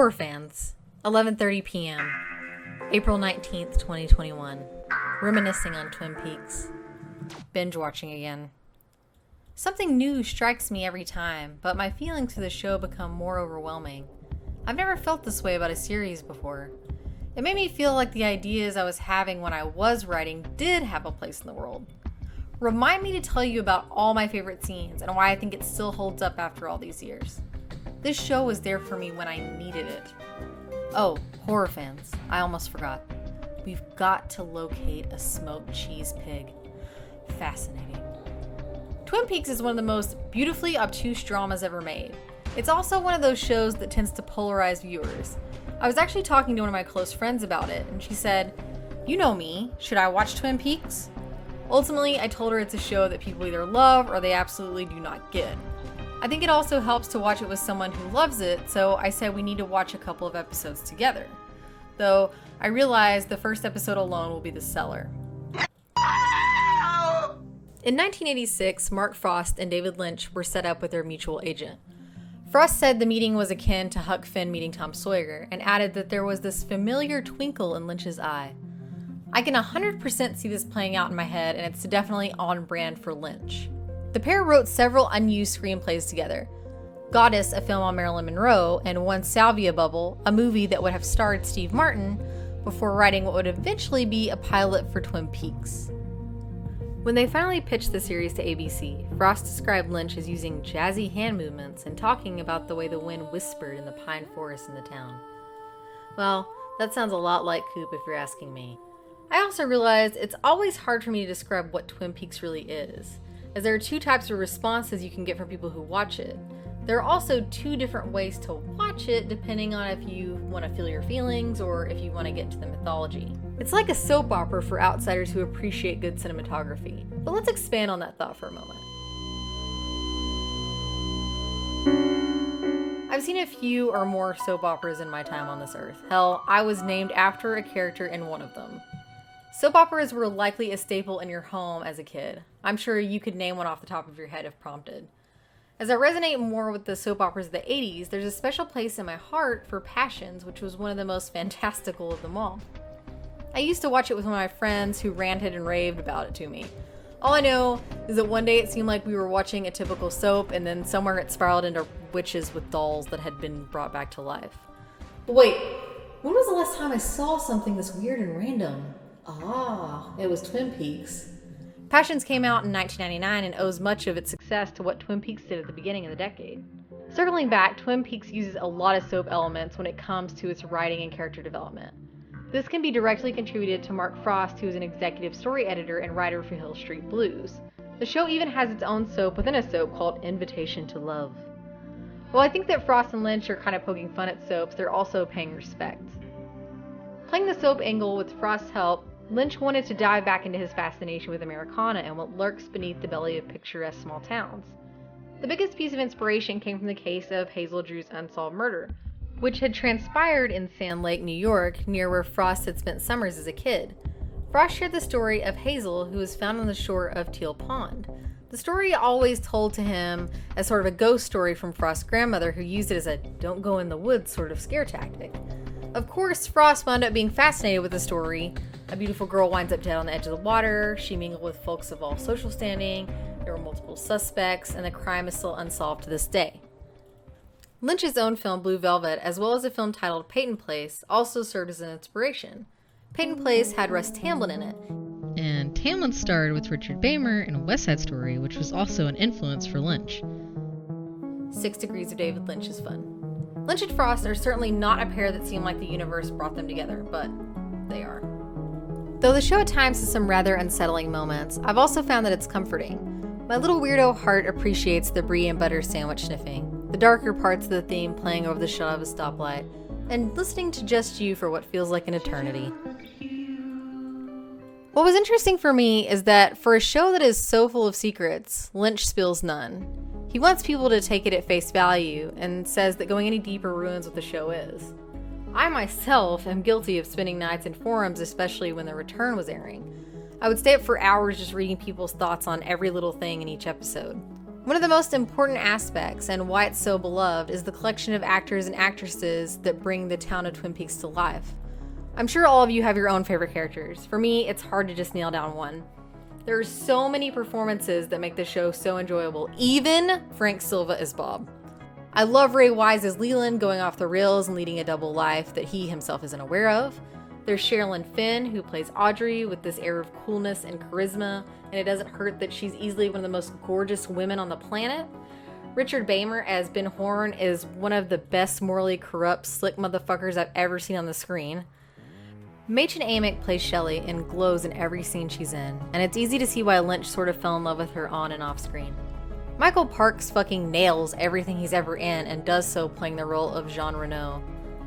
Horror fans, 11:30 p.m., April 19th, 2021. Reminiscing on Twin Peaks. Binge watching again. Something new strikes me every time, but my feelings for the show become more overwhelming. I've never felt this way about a series before. It made me feel like the ideas I was having when I was writing did have a place in the world. Remind me to tell you about all my favorite scenes and why I think it still holds up after all these years. This show was there for me when I needed it. Oh, horror fans, I almost forgot. We've got to locate a smoked cheese pig. Fascinating. Twin Peaks is one of the most beautifully obtuse dramas ever made. It's also one of those shows that tends to polarize viewers. I was actually talking to one of my close friends about it, and she said, "You know me, should I watch Twin Peaks?" Ultimately, I told her it's a show that people either love or they absolutely do not get. I think it also helps to watch it with someone who loves it, so I said we need to watch a couple of episodes together. Though, I realized the first episode alone will be the seller. In 1986, Mark Frost and David Lynch were set up with their mutual agent. Frost said the meeting was akin to Huck Finn meeting Tom Sawyer, and added that there was this familiar twinkle in Lynch's eye. I can 100% see this playing out in my head, and it's definitely on brand for Lynch. The pair wrote several unused screenplays together. Goddess, a film on Marilyn Monroe, and One Salvia Bubble, a movie that would have starred Steve Martin, before writing what would eventually be a pilot for Twin Peaks. When they finally pitched the series to ABC, Frost described Lynch as using jazzy hand movements and talking about the way the wind whispered in the pine forest in the town. Well, that sounds a lot like Coop if you're asking me. I also realized it's always hard for me to describe what Twin Peaks really is, as there are two types of responses you can get from people who watch it. There are also two different ways to watch it depending on if you want to feel your feelings or if you want to get into the mythology. It's like a soap opera for outsiders who appreciate good cinematography. But let's expand on that thought for a moment. I've seen a few or more soap operas in my time on this earth. Hell, I was named after a character in one of them. Soap operas were likely a staple in your home as a kid. I'm sure you could name one off the top of your head if prompted. As I resonate more with the soap operas of the 80s, there's a special place in my heart for Passions, which was one of the most fantastical of them all. I used to watch it with one of my friends who ranted and raved about it to me. All I know is that one day it seemed like we were watching a typical soap, and then somewhere it spiraled into witches with dolls that had been brought back to life. But wait, when was the last time I saw something this weird and random? It was Twin Peaks. Passions came out in 1999 and owes much of its success to what Twin Peaks did at the beginning of the decade. Circling back, Twin Peaks uses a lot of soap elements when it comes to its writing and character development. This can be directly contributed to Mark Frost, who is an executive story editor and writer for Hill Street Blues. The show even has its own soap within a soap called Invitation to Love. While I think that Frost and Lynch are kind of poking fun at soaps, they're also paying respect. Playing the soap angle with Frost's help, Lynch wanted to dive back into his fascination with Americana and what lurks beneath the belly of picturesque small towns. The biggest piece of inspiration came from the case of Hazel Drew's unsolved murder, which had transpired in Sand Lake, New York, near where Frost had spent summers as a kid. Frost shared the story of Hazel, who was found on the shore of Teal Pond. The story always told to him as sort of a ghost story from Frost's grandmother, who used it as a don't go in the woods sort of scare tactic. Of course, Frost wound up being fascinated with the story. A beautiful girl winds up dead on the edge of the water, she mingled with folks of all social standing, there were multiple suspects, and the crime is still unsolved to this day. Lynch's own film Blue Velvet, as well as a film titled Peyton Place, also served as an inspiration. Peyton Place had Russ Tamblyn in it. And Tamblyn starred with Richard Beymer in West Side Story, which was also an influence for Lynch. 6 Degrees of David Lynch is fun. Lynch and Frost are certainly not a pair that seem like the universe brought them together, but they are. Though the show at times has some rather unsettling moments, I've also found that it's comforting. My little weirdo heart appreciates the brie and butter sandwich sniffing, the darker parts of the theme playing over the shot of a stoplight, and listening to Just You for what feels like an eternity. What was interesting for me is that for a show that is so full of secrets, Lynch spills none. He wants people to take it at face value and says that going any deeper ruins what the show is. I myself am guilty of spending nights in forums, especially when The Return was airing. I would stay up for hours just reading people's thoughts on every little thing in each episode. One of the most important aspects, and why it's so beloved, is the collection of actors and actresses that bring the town of Twin Peaks to life. I'm sure all of you have your own favorite characters. For me, it's hard to just nail down one. There are so many performances that make the show so enjoyable, even Frank Silva as Bob. I love Ray Wise as Leland, going off the rails and leading a double life that he himself isn't aware of. There's Sherilyn Fenn, who plays Audrey with this air of coolness and charisma, and it doesn't hurt that she's easily one of the most gorgeous women on the planet. Richard Beymer as Ben Horn is one of the best morally corrupt, slick motherfuckers I've ever seen on the screen. Machen Amick plays Shelley and glows in every scene she's in, and it's easy to see why Lynch sort of fell in love with her on and off screen. Michael Parks fucking nails everything he's ever in and does so playing the role of Jean Renault.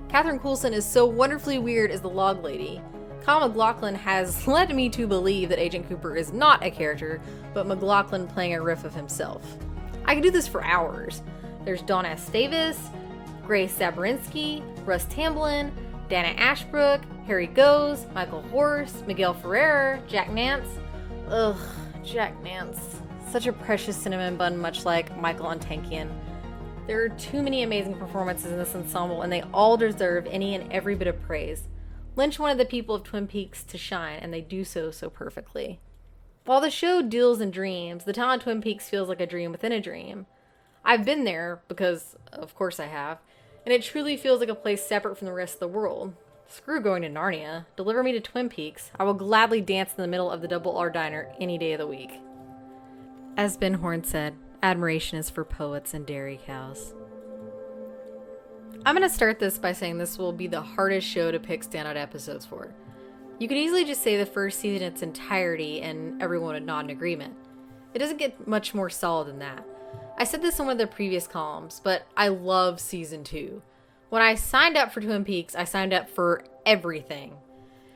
Catherine Coulson is so wonderfully weird as the log lady. Kyle MacLachlan has led me to believe that Agent Cooper is not a character, but MacLachlan playing a riff of himself. I could do this for hours. There's Dawn S. Davis, Grace Zabarinsky, Russ Tamblyn, Dana Ashbrook, Harry Goes, Michael Horse, Miguel Ferrer, Jack Nance. Ugh, Jack Nance. Such a precious cinnamon bun, much like Michael Ontankian. There are too many amazing performances in this ensemble, and they all deserve any and every bit of praise. Lynch wanted the people of Twin Peaks to shine, and they do so perfectly. While the show deals in dreams, the town of Twin Peaks feels like a dream within a dream. I've been there, because of course I have, and it truly feels like a place separate from the rest of the world. Screw going to Narnia. Deliver me to Twin Peaks. I will gladly dance in the middle of the Double R Diner any day of the week. As Ben Horn said, admiration is for poets and dairy cows. I'm going to start this by saying this will be the hardest show to pick standout episodes for. You could easily just say the first season in its entirety and everyone would nod in agreement. It doesn't get much more solid than that. I said this in one of the previous columns, but I love season 2. When I signed up for Twin Peaks, I signed up for everything.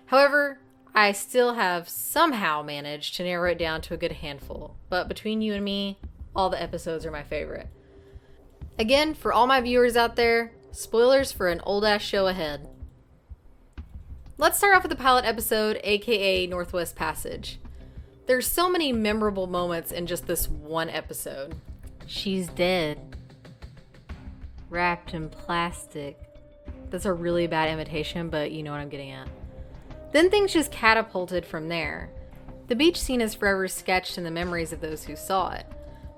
However, I still have somehow managed to narrow it down to a good handful. But between you and me, all the episodes are my favorite. Again, for all my viewers out there, spoilers for an old-ass show ahead. Let's start off with the pilot episode, aka Northwest Passage. There's so many memorable moments in just this one episode. She's dead. Wrapped in plastic. That's a really bad imitation, but you know what I'm getting at. Then things just catapulted from there. The beach scene is forever sketched in the memories of those who saw it.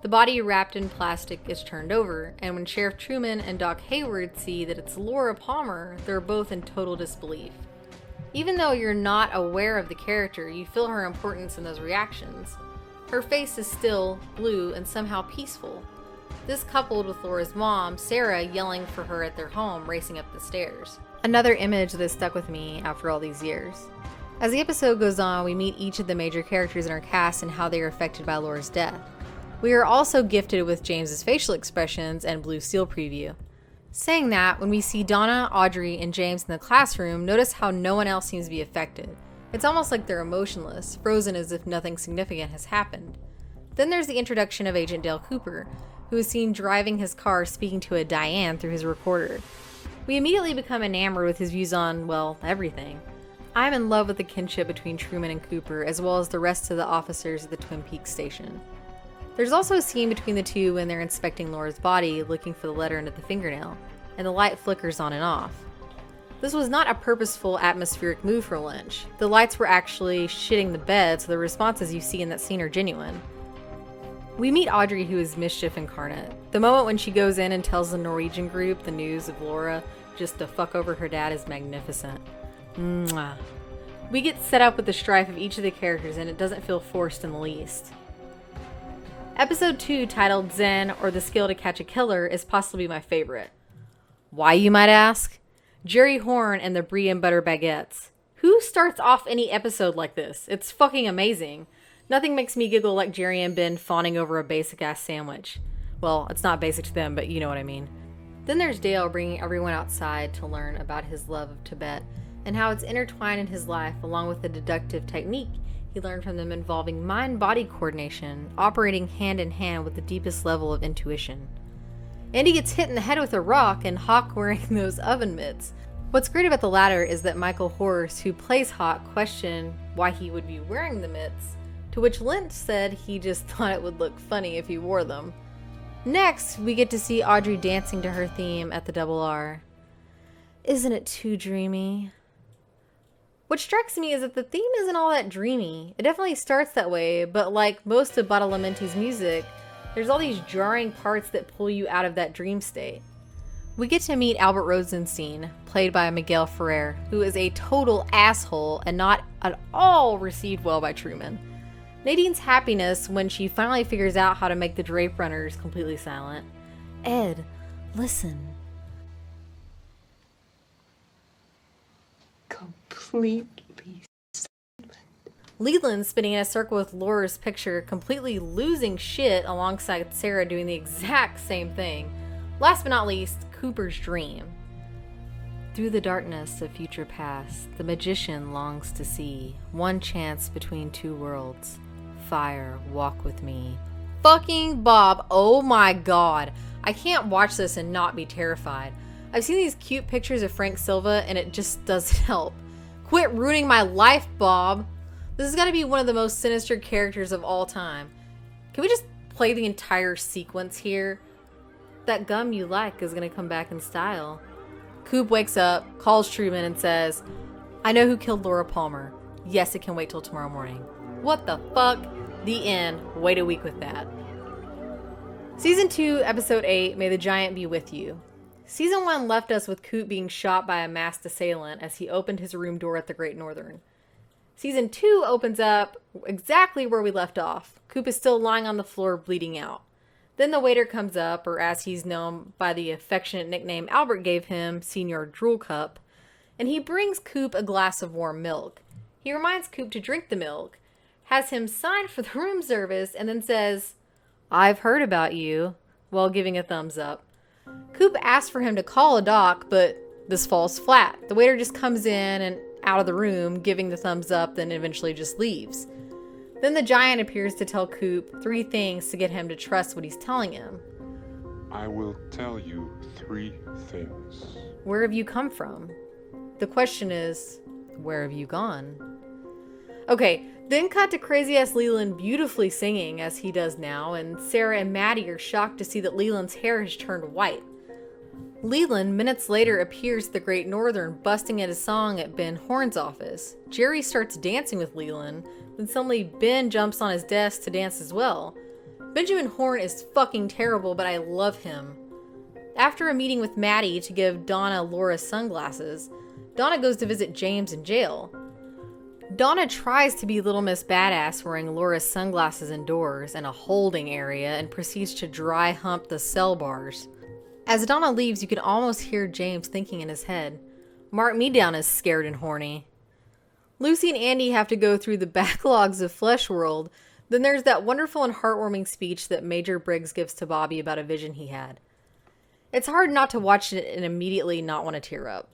The body wrapped in plastic is turned over, and when Sheriff Truman and Doc Hayward see that it's Laura Palmer, they're both in total disbelief. Even though you're not aware of the character, you feel her importance in those reactions. Her face is still, blue, and somehow peaceful. This coupled with Laura's mom, Sarah, yelling for her at their home, racing up the stairs. Another image that stuck with me after all these years. As the episode goes on, we meet each of the major characters in our cast and how they are affected by Laura's death. We are also gifted with James's facial expressions and Blue Seal preview. Saying that, when we see Donna, Audrey, and James in the classroom, notice how no one else seems to be affected. It's almost like they're emotionless, frozen as if nothing significant has happened. Then there's the introduction of Agent Dale Cooper, who is seen driving his car speaking to a Diane through his recorder. We immediately become enamored with his views on, well, everything. I'm in love with the kinship between Truman and Cooper, as well as the rest of the officers at the Twin Peaks station. There's also a scene between the two when they're inspecting Laura's body, looking for the letter under the fingernail, and the light flickers on and off. This was not a purposeful atmospheric move for Lynch. The lights were actually shitting the bed, so the responses you see in that scene are genuine. We meet Audrey, who is mischief incarnate. The moment when she goes in and tells the Norwegian group the news of Laura just to fuck over her dad is magnificent. Mwah. We get set up with the strife of each of the characters, and it doesn't feel forced in the least. Episode 2, titled Zen, or The Skill to Catch a Killer, is possibly my favorite. Why, you might ask? Jerry Horn and the Brie and Butter Baguettes. Who starts off any episode like this? It's fucking amazing. Nothing makes me giggle like Jerry and Ben fawning over a basic-ass sandwich. Well, it's not basic to them, but you know what I mean. Then there's Dale bringing everyone outside to learn about his love of Tibet and how it's intertwined in his life, along with the deductive technique he learned from them involving mind-body coordination, operating hand-in-hand with the deepest level of intuition. Andy gets hit in the head with a rock, and Hawk wearing those oven mitts. What's great about the latter is that Michael Horse, who plays Hawk, questioned why he would be wearing the mitts, to which Lynch said he just thought it would look funny if he wore them. Next, we get to see Audrey dancing to her theme at the Double R. Isn't it too dreamy? What strikes me is that the theme isn't all that dreamy. It definitely starts that way, but like most of Badalamenti's music, there's all these jarring parts that pull you out of that dream state. We get to meet Albert Rosenstein, played by Miguel Ferrer, who is a total asshole and not at all received well by Truman. Nadine's happiness when she finally figures out how to make the drape runners completely silent. Ed, listen. Completely silent. Leland spinning in a circle with Laura's picture, completely losing shit alongside Sarah doing the exact same thing. Last but not least, Cooper's dream. Through the darkness of future past, the magician longs to see one chance between two worlds. Fire, walk with me. Fucking Bob, oh my god. I can't watch this and not be terrified. I've seen these cute pictures of Frank Silva and it just doesn't help. Quit ruining my life, Bob. This has got to be one of the most sinister characters of all time. Can we just play the entire sequence here? That gum you like is going to come back in style. Coop wakes up, calls Truman, and says, I know who killed Laura Palmer. Yes, it can wait till tomorrow morning. What the fuck? The end. Wait a week with that. Season 2, Episode 8, May the Giant Be With You. Season 1 left us with Coop being shot by a masked assailant as he opened his room door at the Great Northern. Season 2 opens up exactly where we left off. Coop is still lying on the floor bleeding out. Then the waiter comes up, or as he's known by the affectionate nickname Albert gave him, Senior Drool Cup, and he brings Coop a glass of warm milk. He reminds Coop to drink the milk, has him sign for the room service, and then says, I've heard about you, while giving a thumbs up. Coop asks for him to call a doc, but this falls flat. The waiter just comes in and out of the room, giving the thumbs up, then eventually just leaves. Then the giant appears to tell Coop 3 things to get him to trust what he's telling him. I will tell you 3 things. Where have you come from? The question is, where have you gone? Okay, then cut to crazy-ass Leland beautifully singing, as he does now, and Sarah and Maddie are shocked to see that Leland's hair has turned white. Leland, minutes later, appears at the Great Northern, busting at a song at Ben Horn's office. Jerry starts dancing with Leland, then suddenly Ben jumps on his desk to dance as well. Benjamin Horn is fucking terrible, but I love him. After a meeting with Maddie to give Donna Laura's sunglasses, Donna goes to visit James in jail. Donna tries to be Little Miss Badass wearing Laura's sunglasses indoors in a holding area and proceeds to dry hump the cell bars. As Donna leaves, you can almost hear James thinking in his head, mark me down as scared and horny. Lucy and Andy have to go through the backlogs of Flesh World. Then there's that wonderful and heartwarming speech that Major Briggs gives to Bobby about a vision he had. It's hard not to watch it and immediately not want to tear up.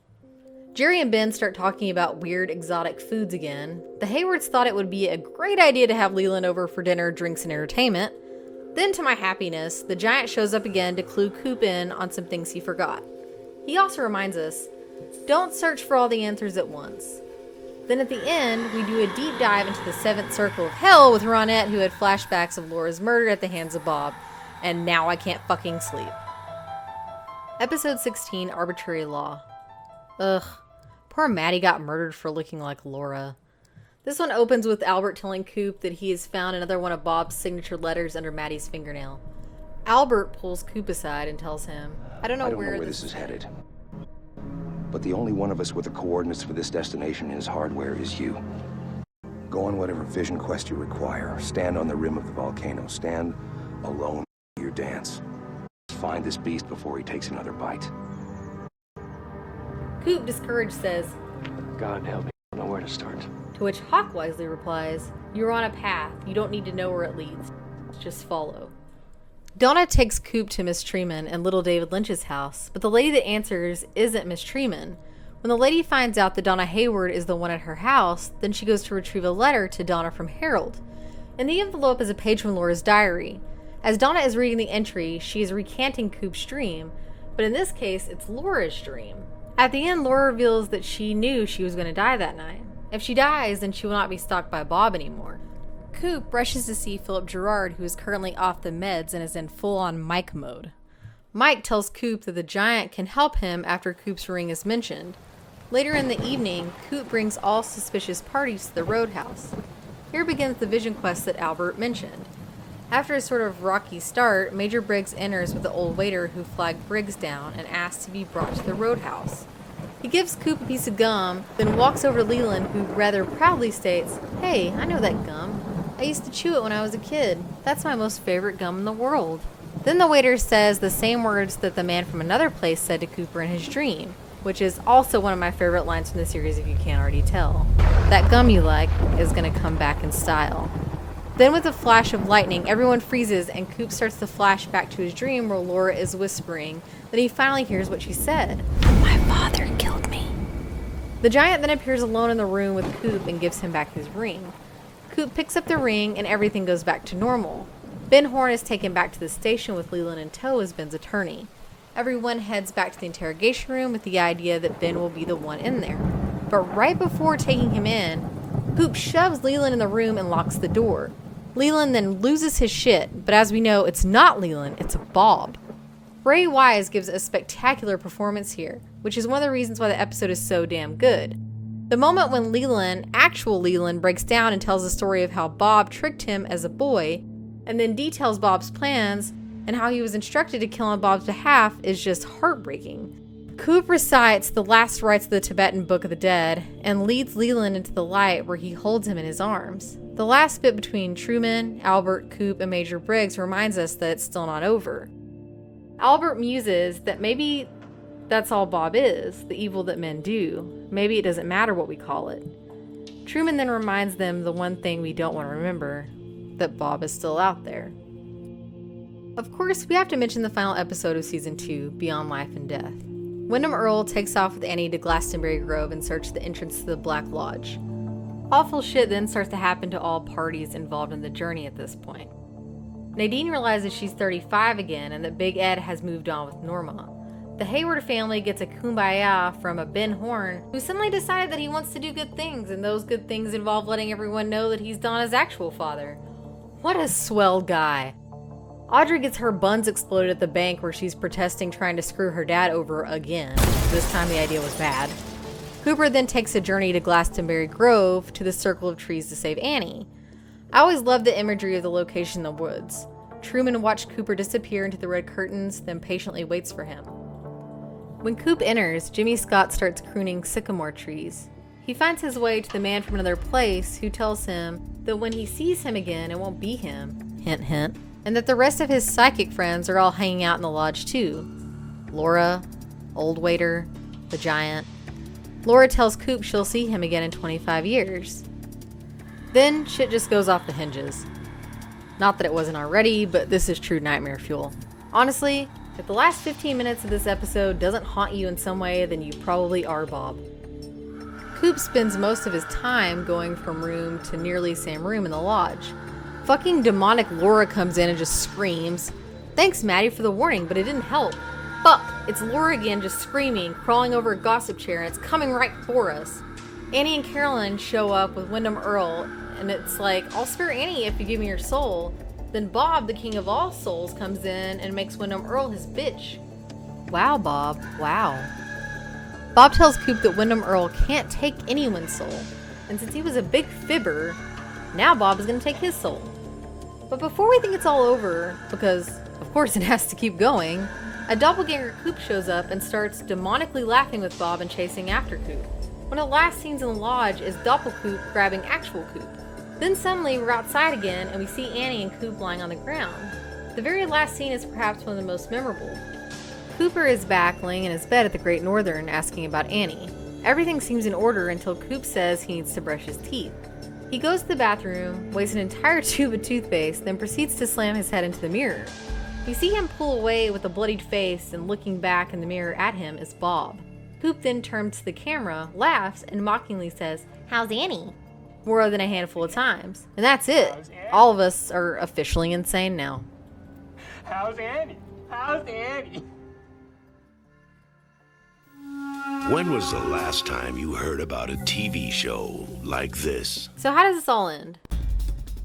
Jerry and Ben start talking about weird exotic foods again. The Haywards thought it would be a great idea to have Leland over for dinner, drinks, and entertainment. Then, to my happiness, the giant shows up again to clue Coop in on some things he forgot. He also reminds us, don't search for all the answers at once. Then at the end, we do a deep dive into the 7th circle of hell with Ronette, who had flashbacks of Laura's murder at the hands of Bob. And now I can't fucking sleep. Episode 16, Arbitrary Law. Ugh. Poor Maddie got murdered for looking like Laura. This one opens with Albert telling Coop that he has found another one of Bob's signature letters under Maddie's fingernail. Albert pulls Coop aside and tells him, I don't know where this is headed. But the only one of us with the coordinates for this destination in his hardware is you. Go on whatever vision quest you require. Stand on the rim of the volcano. Stand alone for your dance. Find this beast before he takes another bite. Coop, discouraged, says, God help me, I don't know where to start. To which Hawk wisely replies, you're on a path. You don't need to know where it leads. Just follow. Donna takes Coop to Miss Treeman and little David Lynch's house, but the lady that answers isn't Miss Treeman. When the lady finds out that Donna Hayward is the one at her house, then she goes to retrieve a letter to Donna from Harold. In the envelope is a page from Laura's diary. As Donna is reading the entry, she is recanting Coop's dream, but in this case, it's Laura's dream. At the end, Laura reveals that she knew she was going to die that night. If she dies, then she will not be stalked by Bob anymore. Coop rushes to see Philip Gerard, who is currently off the meds and is in full-on Mike mode. Mike tells Coop that the giant can help him after Coop's ring is mentioned. Later in the evening, Coop brings all suspicious parties to the roadhouse. Here begins the vision quest that Albert mentioned. After a sort of rocky start, Major Briggs enters with the old waiter who flagged Briggs down and asks to be brought to the roadhouse. He gives Coop a piece of gum, then walks over to Leland, who rather proudly states, "Hey, I know that gum. I used to chew it when I was a kid. That's my most favorite gum in the world." Then the waiter says the same words that the man from another place said to Cooper in his dream, which is also one of my favorite lines from the series if you can't already tell. "That gum you like is gonna come back in style." Then with a flash of lightning, everyone freezes and Coop starts to flash back to his dream where Laura is whispering. Then he finally hears what she said. "My father killed me." The giant then appears alone in the room with Coop and gives him back his ring. Coop picks up the ring and everything goes back to normal. Ben Horn is taken back to the station with Leland in tow as Ben's attorney. Everyone heads back to the interrogation room with the idea that Ben will be the one in there. But right before taking him in, Coop shoves Leland in the room and locks the door. Leland then loses his shit, but as we know, it's not Leland, it's Bob. Ray Wise gives a spectacular performance here, which is one of the reasons why the episode is so damn good. The moment when Leland, actual Leland, breaks down and tells the story of how Bob tricked him as a boy, and then details Bob's plans and how he was instructed to kill on Bob's behalf is just heartbreaking. Coop recites the last rites of the Tibetan Book of the Dead and leads Leland into the light where he holds him in his arms. The last bit between Truman, Albert, Coop, and Major Briggs reminds us that it's still not over. Albert muses that maybe that's all Bob is, the evil that men do. Maybe it doesn't matter what we call it. Truman then reminds them the one thing we don't want to remember, that Bob is still out there. Of course, we have to mention the final episode of Season 2, Beyond Life and Death. Wyndham Earle takes off with Annie to Glastonbury Grove in search of the entrance to the Black Lodge. Awful shit then starts to happen to all parties involved in the journey at this point. Nadine realizes she's 35 again and that Big Ed has moved on with Norma. The Hayward family gets a kumbaya from a Ben Horn who suddenly decided that he wants to do good things, and those good things involve letting everyone know that he's Donna's actual father. What a swell guy. Audrey gets her buns exploded at the bank where she's protesting trying to screw her dad over again. This time the idea was bad. Cooper then takes a journey to Glastonbury Grove to the circle of trees to save Annie. I always loved the imagery of the location in the woods. Truman watched Cooper disappear into the red curtains, then patiently waits for him. When Coop enters, Jimmy Scott starts crooning Sycamore Trees. He finds his way to the man from another place who tells him that when he sees him again, it won't be him, hint hint, and that the rest of his psychic friends are all hanging out in the lodge too. Laura, Old Waiter, the Giant. Laura tells Coop she'll see him again in 25 years. Then shit just goes off the hinges. Not that it wasn't already, but this is true nightmare fuel. Honestly, if the last 15 minutes of this episode doesn't haunt you in some way, then you probably are Bob. Coop spends most of his time going from room to nearly same room in the lodge. Fucking demonic Laura comes in and just screams. Thanks, Maddie, for the warning, but it didn't help. Fuck, it's Laura again just screaming, crawling over a gossip chair, and it's coming right for us. Annie and Carolyn show up with Wyndham Earle, and it's like, I'll spare Annie if you give me your soul. Then Bob, the king of all souls, comes in and makes Wyndham Earle his bitch. Wow, Bob, wow. Bob tells Coop that Wyndham Earle can't take anyone's soul, and since he was a big fibber, now Bob is going to take his soul. But before we think it's all over, because of course it has to keep going, a doppelganger Coop shows up and starts demonically laughing with Bob and chasing after Coop. One of the last scenes in the lodge is Doppel-Coop grabbing actual Coop. Then suddenly we're outside again and we see Annie and Coop lying on the ground. The very last scene is perhaps one of the most memorable. Cooper is back laying in his bed at the Great Northern asking about Annie. Everything seems in order until Coop says he needs to brush his teeth. He goes to the bathroom, wastes an entire tube of toothpaste, then proceeds to slam his head into the mirror. You see him pull away with a bloodied face, and looking back in the mirror at him is Bob. Coop then turns to the camera, laughs, and mockingly says, "How's Annie?" more than a handful of times. And that's it. All of us are officially insane now. How's Annie? How's Annie? When was the last time you heard about a TV show like this? So how does this all end?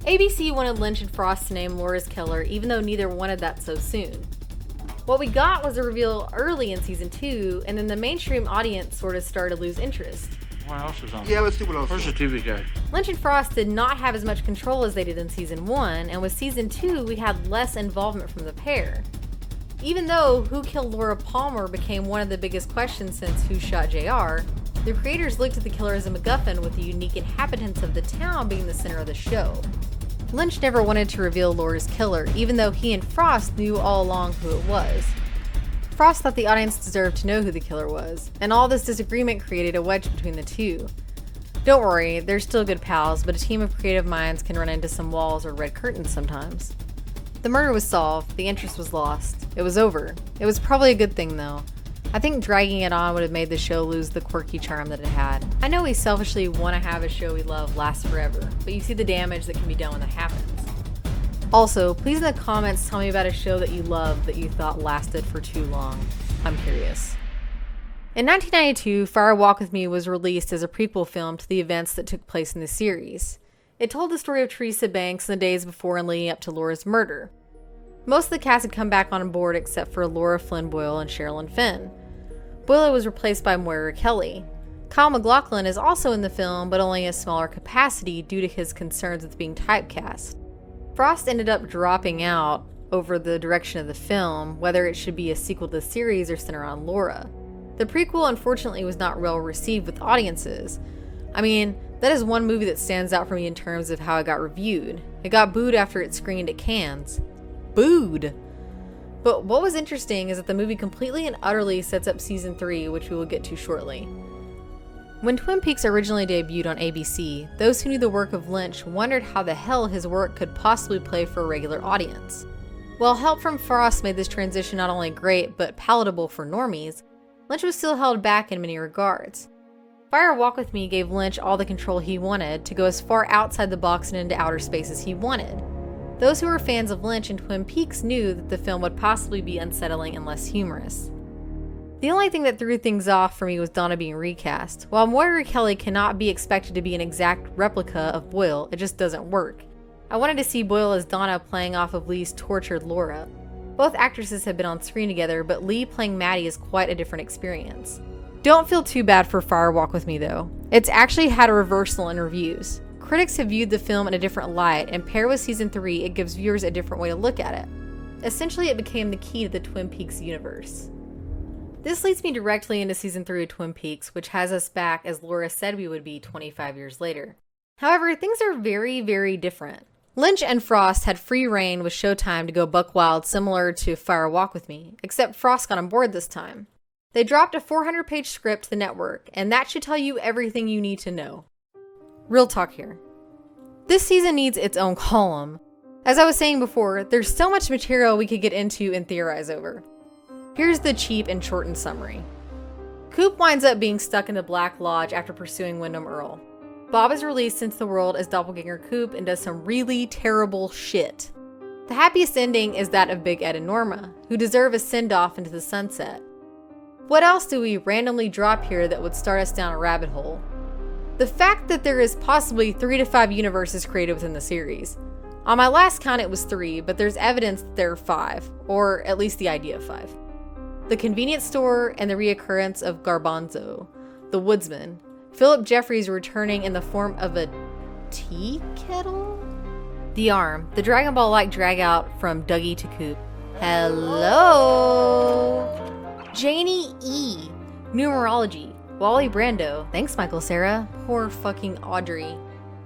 ABC wanted Lynch and Frost to name Laura's killer, even though neither wanted that so soon. What we got was a reveal early in season 2, and then the mainstream audience sort of started to lose interest. What else is on? Yeah, let's do what else. Where's the TV guy? Lynch and Frost did not have as much control as they did in season 1, and with season 2, we had less involvement from the pair. Even though Who Killed Laura Palmer became one of the biggest questions since Who Shot JR, the creators looked at the killer as a MacGuffin, with the unique inhabitants of the town being the center of the show. Lynch never wanted to reveal Laura's killer, even though he and Frost knew all along who it was. Frost thought the audience deserved to know who the killer was, and all this disagreement created a wedge between the two. Don't worry, they're still good pals, but a team of creative minds can run into some walls or red curtains sometimes. The murder was solved, the interest was lost. It was over. It was probably a good thing though. I think dragging it on would have made the show lose the quirky charm that it had. I know we selfishly want to have a show we love last forever, but you see the damage that can be done when that happens. Also, please in the comments tell me about a show that you loved that you thought lasted for too long. I'm curious. In 1992, Fire Walk With Me was released as a prequel film to the events that took place in the series. It told the story of Teresa Banks in the days before and leading up to Laura's murder. Most of the cast had come back on board except for Laura Flynn Boyle and Sherilyn Fenn. Boyle was replaced by Moira Kelly. Kyle MacLachlan is also in the film, but only in a smaller capacity due to his concerns with being typecast. Frost ended up dropping out over the direction of the film, whether it should be a sequel to the series or center on Laura. The prequel unfortunately was not well received with audiences. I mean, that is one movie that stands out for me in terms of how it got reviewed. It got booed after it screened at Cannes. Booed! But what was interesting is that the movie completely and utterly sets up season 3, which we will get to shortly. When Twin Peaks originally debuted on ABC, those who knew the work of Lynch wondered how the hell his work could possibly play for a regular audience. While help from Frost made this transition not only great, but palatable for normies, Lynch was still held back in many regards. Fire Walk With Me gave Lynch all the control he wanted to go as far outside the box and into outer space as he wanted. Those who were fans of Lynch and Twin Peaks knew that the film would possibly be unsettling and less humorous. The only thing that threw things off for me was Donna being recast. While Moira Kelly cannot be expected to be an exact replica of Boyle, it just doesn't work. I wanted to see Boyle as Donna playing off of Lee's tortured Laura. Both actresses have been on screen together, but Lee playing Maddie is quite a different experience. Don't feel too bad for Fire Walk With Me though. It's actually had a reversal in reviews. Critics have viewed the film in a different light, and paired with season 3, it gives viewers a different way to look at it. Essentially, it became the key to the Twin Peaks universe. This leads me directly into season 3 of Twin Peaks, which has us back as Laura said we would be 25 years later. However, things are very, very different. Lynch and Frost had free reign with Showtime to go buck wild, similar to Fire Walk With Me, except Frost got on board this time. They dropped a 400-page script to the network, and that should tell you everything you need to know. Real talk here. This season needs its own column. As I was saying before, there's so much material we could get into and theorize over. Here's the cheap and shortened summary. Coop winds up being stuck in the Black Lodge after pursuing Wyndham Earl. Bob is released into the world as Doppelganger Coop and does some really terrible shit. The happiest ending is that of Big Ed and Norma, who deserve a send-off into the sunset. What else do we randomly drop here that would start us down a rabbit hole? The fact that there is possibly 3 to 5 universes created within the series. On my last count it was 3, but there's evidence that there are 5, or at least the idea of 5. The convenience store and the reoccurrence of Garbanzo, the woodsman, Philip Jeffries returning in the form of a tea kettle? The arm, the Dragon Ball-like drag out from Dougie to Coop. Hello! Janie E. Numerology. Wally Brando. Thanks, Michael Cera. Poor fucking Audrey.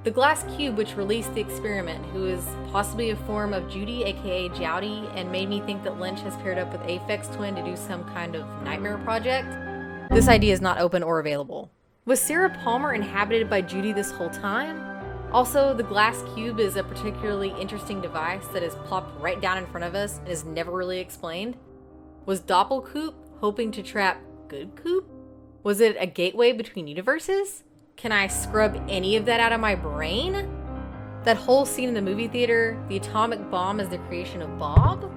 The glass cube which released the experiment, who is possibly a form of Judy, aka Jowdy, and made me think that Lynch has paired up with Aphex Twin to do some kind of nightmare project. This idea is not open or available. Was Sarah Palmer inhabited by Judy this whole time? Also, the glass cube is a particularly interesting device that is plopped right down in front of us and is never really explained. Was Doppelcoop hoping to trap Good Coop? Was it a gateway between universes? Can I scrub any of that out of my brain? That whole scene in the movie theater, the atomic bomb is the creation of Bob?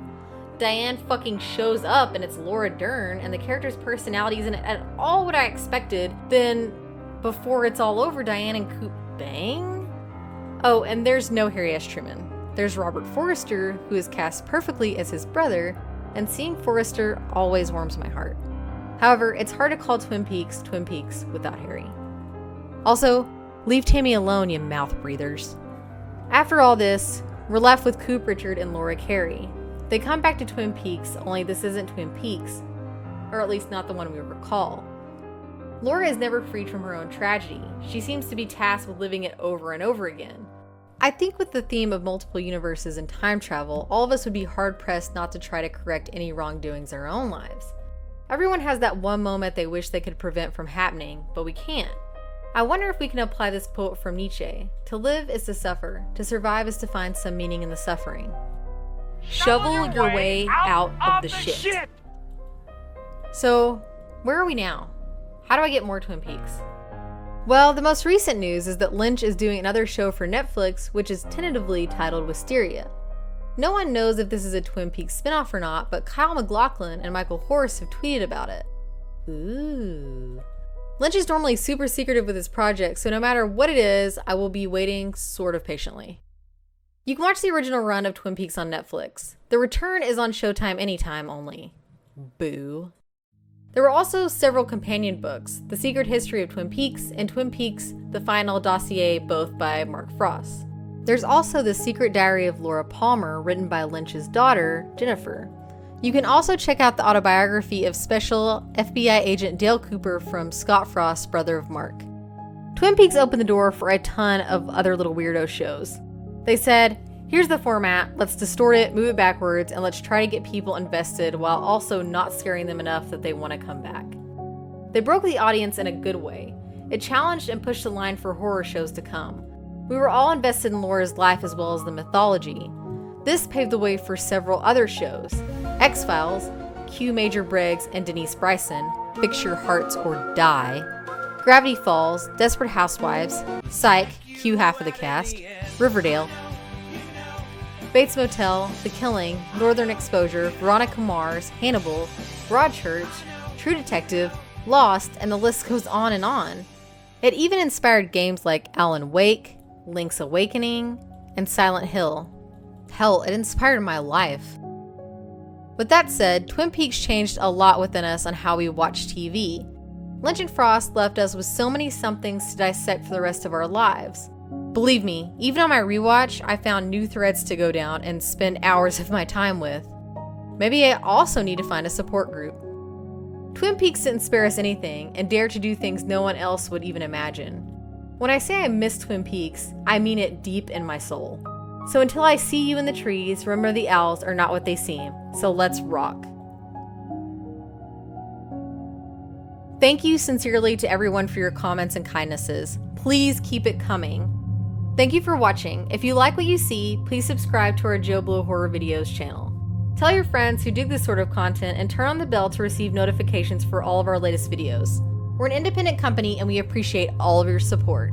Diane fucking shows up and it's Laura Dern, and the character's personality isn't at all what I expected. Then, before it's all over, Diane and Coop bang? Oh, and there's no Harry S. Truman. There's Robert Forster, who is cast perfectly as his brother, and seeing Forrester always warms my heart. However, it's hard to call Twin Peaks without Harry. Also, leave Tammy alone, you mouth breathers. After all this, we're left with Coop Richard and Laura Carey. They come back to Twin Peaks, only this isn't Twin Peaks, or at least not the one we recall. Laura is never freed from her own tragedy. She seems to be tasked with living it over and over again. I think with the theme of multiple universes and time travel, all of us would be hard-pressed not to try to correct any wrongdoings in our own lives. Everyone has that one moment they wish they could prevent from happening, but we can't. I wonder if we can apply this quote from Nietzsche: "To live is to suffer, to survive is to find some meaning in the suffering. Shovel your way out of the shit." So, where are we now? How do I get more Twin Peaks? Well, the most recent news is that Lynch is doing another show for Netflix, which is tentatively titled Wisteria. No one knows if this is a Twin Peaks spinoff or not, but Kyle MacLachlan and Michael Horst have tweeted about it. Ooh. Lynch is normally super secretive with his project, so no matter what it is, I will be waiting sort of patiently. You can watch the original run of Twin Peaks on Netflix. The return is on Showtime anytime only. Boo. There were also several companion books, The Secret History of Twin Peaks and Twin Peaks: The Final Dossier, both by Mark Frost. There's also The Secret Diary of Laura Palmer, written by Lynch's daughter, Jennifer. You can also check out the autobiography of Special FBI Agent Dale Cooper from Scott Frost, brother of Mark. Twin Peaks opened the door for a ton of other little weirdo shows. They said, here's the format, let's distort it, move it backwards, and let's try to get people invested while also not scaring them enough that they want to come back. They broke the audience in a good way. It challenged and pushed the line for horror shows to come. We were all invested in Laura's life as well as the mythology. This paved the way for several other shows. X-Files, Q Major Briggs and Denise Bryson, Fix Your Hearts or Die, Gravity Falls, Desperate Housewives, Psych, Q half of the cast, Riverdale, Bates Motel, The Killing, Northern Exposure, Veronica Mars, Hannibal, Broadchurch, True Detective, Lost, and the list goes on and on. It even inspired games like Alan Wake, Link's Awakening, and Silent Hill. Hell, it inspired my life. With that said, Twin Peaks changed a lot within us on how we watch TV. Lynch and Frost left us with so many somethings to dissect for the rest of our lives. Believe me, even on my rewatch, I found new threads to go down and spend hours of my time with. Maybe I also need to find a support group. Twin Peaks didn't spare us anything and dared to do things no one else would even imagine. When I say I miss Twin Peaks, I mean it deep in my soul. So until I see you in the trees, remember the owls are not what they seem. So let's rock. Thank you sincerely to everyone for your comments and kindnesses. Please keep it coming. Thank you for watching. If you like what you see, please subscribe to our JoBlo Horror Videos channel. Tell your friends who dig this sort of content and turn on the bell to receive notifications for all of our latest videos. We're an independent company and we appreciate all of your support.